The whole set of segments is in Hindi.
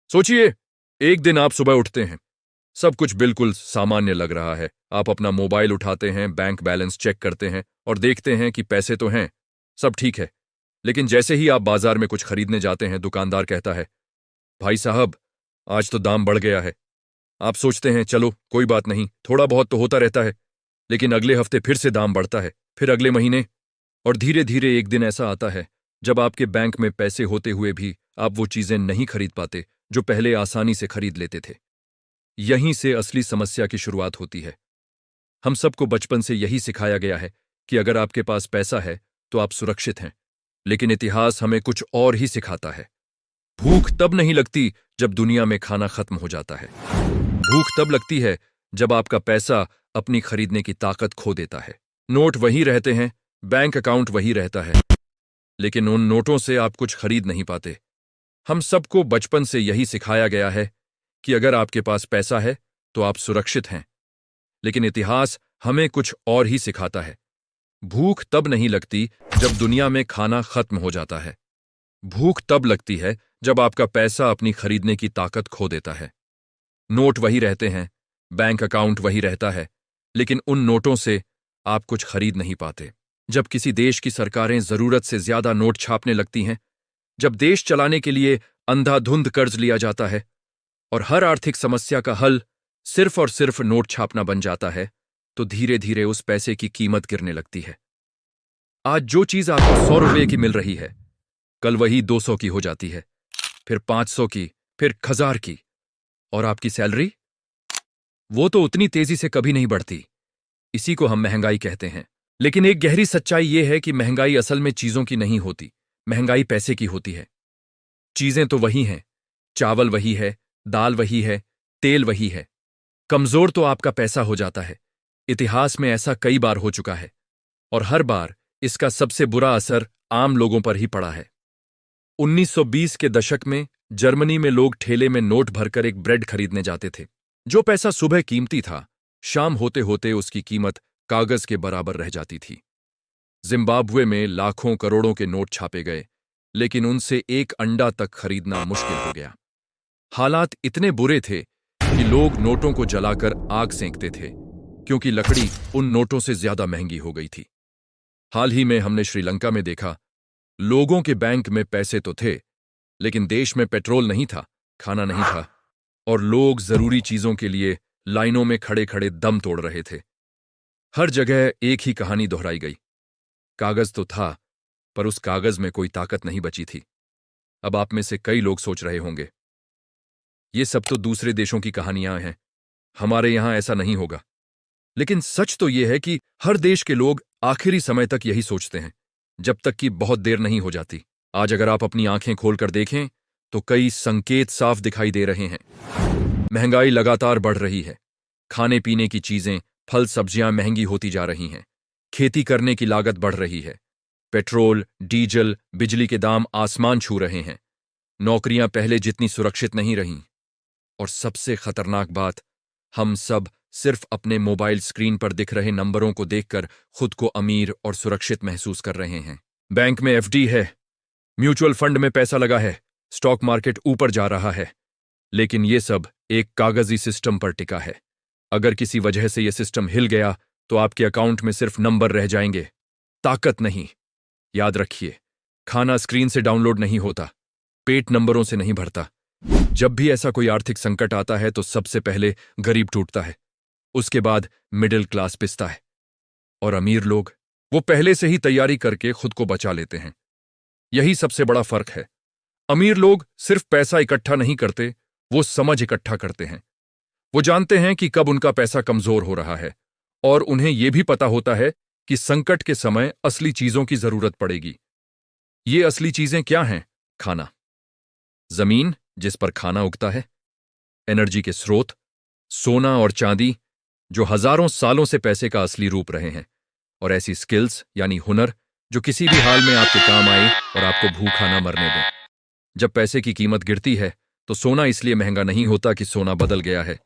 सोचिए, एक दिन आप सुबह उठते हैं, सब कुछ बिल्कुल सामान्य लग रहा है। आप अपना मोबाइल उठाते हैं, बैंक बैलेंस चेक करते हैं और देखते हैं कि पैसे तो हैं, सब ठीक है। लेकिन जैसे ही आप बाजार में कुछ खरीदने जाते हैं, दुकानदार कहता है, भाई साहब, आज तो दाम बढ़ गया है। आप सोचते हैं, चलो कोई बात नहीं, थोड़ा बहुत तो होता रहता है। लेकिन अगले हफ्ते फिर से दाम बढ़ता है, फिर अगले महीने, और धीरे धीरे एक दिन ऐसा आता है जब आपके बैंक में पैसे होते हुए भी आप वो चीजें नहीं खरीद पाते जो पहले आसानी से खरीद लेते थे। यहीं से असली समस्या की शुरुआत होती है। हम सबको बचपन से यही सिखाया गया है कि अगर आपके पास पैसा है तो आप सुरक्षित हैं। लेकिन इतिहास हमें कुछ और ही सिखाता है। भूख तब नहीं लगती जब दुनिया में खाना खत्म हो जाता है। भूख तब लगती है जब आपका पैसा अपनी खरीदने की ताकत खो देता है। नोट वही रहते हैं, बैंक अकाउंट वही रहता है, लेकिन उन नोटों से आप कुछ खरीद नहीं पाते। हम सबको बचपन से यही सिखाया गया है कि अगर आपके पास पैसा है तो आप सुरक्षित हैं। लेकिन इतिहास हमें कुछ और ही सिखाता है। भूख तब नहीं लगती जब दुनिया में खाना खत्म हो जाता है। भूख तब लगती है जब आपका पैसा अपनी खरीदने की ताकत खो देता है। नोट वही रहते हैं, बैंक अकाउंट वही रहता है, लेकिन उन नोटों से आप कुछ खरीद नहीं पाते। जब किसी देश की सरकारें जरूरत से ज्यादा नोट छापने लगती हैं, जब देश चलाने के लिए अंधाधुंध कर्ज लिया जाता है और हर आर्थिक समस्या का हल सिर्फ और सिर्फ नोट छापना बन जाता है, तो धीरे धीरे उस पैसे की कीमत गिरने लगती है। आज जो चीज आपको 100 रुपए की मिल रही है, कल वही 200 की हो जाती है, फिर 500 की, फिर 1000 की। और आपकी सैलरी, वो तो उतनी तेजी से कभी नहीं बढ़ती। इसी को हम महंगाई कहते हैं। लेकिन एक गहरी सच्चाई यह है कि महंगाई असल में चीजों की नहीं होती, महंगाई पैसे की होती है। चीजें तो वही हैं, चावल वही है, दाल वही है, तेल वही है। कमजोर तो आपका पैसा हो जाता है। इतिहास में ऐसा कई बार हो चुका है और हर बार इसका सबसे बुरा असर आम लोगों पर ही पड़ा है। 1920 के दशक में जर्मनी में लोग ठेले में नोट भरकर एक ब्रेड खरीदने जाते थे। जो पैसा सुबह कीमती था, शाम होते होते उसकी कीमत कागज के बराबर रह जाती थी। जिम्बाब्वे में लाखों करोड़ों के नोट छापे गए, लेकिन उनसे एक अंडा तक खरीदना मुश्किल हो गया। हालात इतने बुरे थे कि लोग नोटों को जलाकर आग सेंकते थे, क्योंकि लकड़ी उन नोटों से ज्यादा महंगी हो गई थी। हाल ही में हमने श्रीलंका में देखा, लोगों के बैंक में पैसे तो थे, लेकिन देश में पेट्रोल नहीं था, खाना नहीं था, और लोग जरूरी चीजों के लिए लाइनों में खड़े खड़े दम तोड़ रहे थे। हर जगह एक ही कहानी दोहराई गई। कागज तो था, पर उस कागज में कोई ताकत नहीं बची थी। अब आप में से कई लोग सोच रहे होंगे, ये सब तो दूसरे देशों की कहानियां हैं, हमारे यहां ऐसा नहीं होगा। लेकिन सच तो यह है कि हर देश के लोग आखिरी समय तक यही सोचते हैं, जब तक कि बहुत देर नहीं हो जाती। आज अगर आप अपनी आंखें खोलकर देखें तो कई संकेत साफ दिखाई दे रहे हैं। महंगाई लगातार बढ़ रही है। खाने पीने की चीजें, फल सब्जियां महंगी होती जा रही हैं। खेती करने की लागत बढ़ रही है। पेट्रोल, डीजल, बिजली के दाम आसमान छू रहे हैं। नौकरियां पहले जितनी सुरक्षित नहीं रहीं। और सबसे खतरनाक बात, हम सब सिर्फ अपने मोबाइल स्क्रीन पर दिख रहे नंबरों को देखकर खुद को अमीर और सुरक्षित महसूस कर रहे हैं। बैंक में एफडी है, म्यूचुअल फंड में पैसा लगा है, स्टॉक मार्केट ऊपर जा रहा है, लेकिन ये सब एक कागजी सिस्टम पर टिका है। अगर किसी वजह से यह सिस्टम हिल गया तो आपके अकाउंट में सिर्फ नंबर रह जाएंगे, ताकत नहीं। याद रखिए, खाना स्क्रीन से डाउनलोड नहीं होता, पेट नंबरों से नहीं भरता। जब भी ऐसा कोई आर्थिक संकट आता है तो सबसे पहले गरीब टूटता है, उसके बाद मिडिल क्लास पिसता है, और अमीर लोग, वो पहले से ही तैयारी करके खुद को बचा लेते हैं। यही सबसे बड़ा फर्क है। अमीर लोग सिर्फ पैसा इकट्ठा नहीं करते, वो समझ इकट्ठा करते हैं। वो जानते हैं कि कब उनका पैसा कमजोर हो रहा है, और उन्हें यह भी पता होता है कि संकट के समय असली चीजों की जरूरत पड़ेगी। ये असली चीजें क्या हैं? खाना, जमीन जिस पर खाना उगता है, एनर्जी के स्रोत, सोना और चांदी जो हजारों सालों से पैसे का असली रूप रहे हैं, और ऐसी स्किल्स यानी हुनर जो किसी भी हाल में आपके काम आए और आपको भूखा ना मरने दें। जब पैसे की कीमत गिरती है तो सोना इसलिए महंगा नहीं होता कि सोना बदल गया है,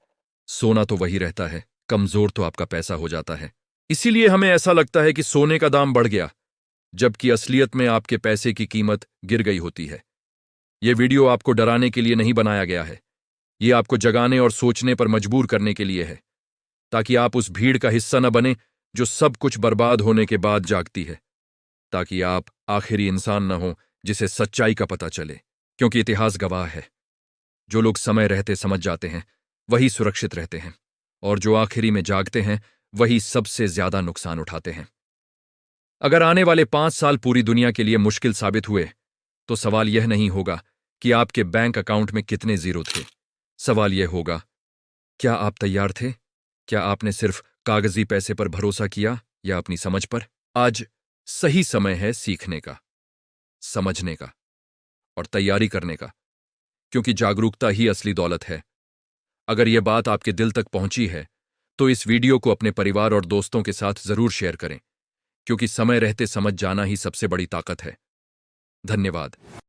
सोना तो वही रहता है, कमजोर तो आपका पैसा हो जाता है। इसीलिए हमें ऐसा लगता है कि सोने का दाम बढ़ गया, जबकि असलियत में आपके पैसे की कीमत गिर गई होती है। ये वीडियो आपको डराने के लिए नहीं बनाया गया है। ये आपको जगाने और सोचने पर मजबूर करने के लिए है, ताकि आप उस भीड़ का हिस्सा न बने जो सब कुछ बर्बाद होने के बाद जागती है, ताकि आप आखिरी इंसान न हो जिसे सच्चाई का पता चले। क्योंकि इतिहास गवाह है, जो लोग समय रहते समझ जाते हैं वही सुरक्षित रहते हैं, और जो आखिरी में जागते हैं वही सबसे ज्यादा नुकसान उठाते हैं। अगर आने वाले 5 साल पूरी दुनिया के लिए मुश्किल साबित हुए, तो सवाल यह नहीं होगा कि आपके बैंक अकाउंट में कितने जीरो थे। सवाल यह होगा, क्या आप तैयार थे? क्या आपने सिर्फ कागजी पैसे पर भरोसा किया या अपनी समझ पर? आज सही समय है सीखने का, समझने का और तैयारी करने का, क्योंकि जागरूकता ही असली दौलत है। अगर यह बात आपके दिल तक पहुंची है, तो इस वीडियो को अपने परिवार और दोस्तों के साथ जरूर शेयर करें, क्योंकि समय रहते समझ जाना ही सबसे बड़ी ताकत है। धन्यवाद।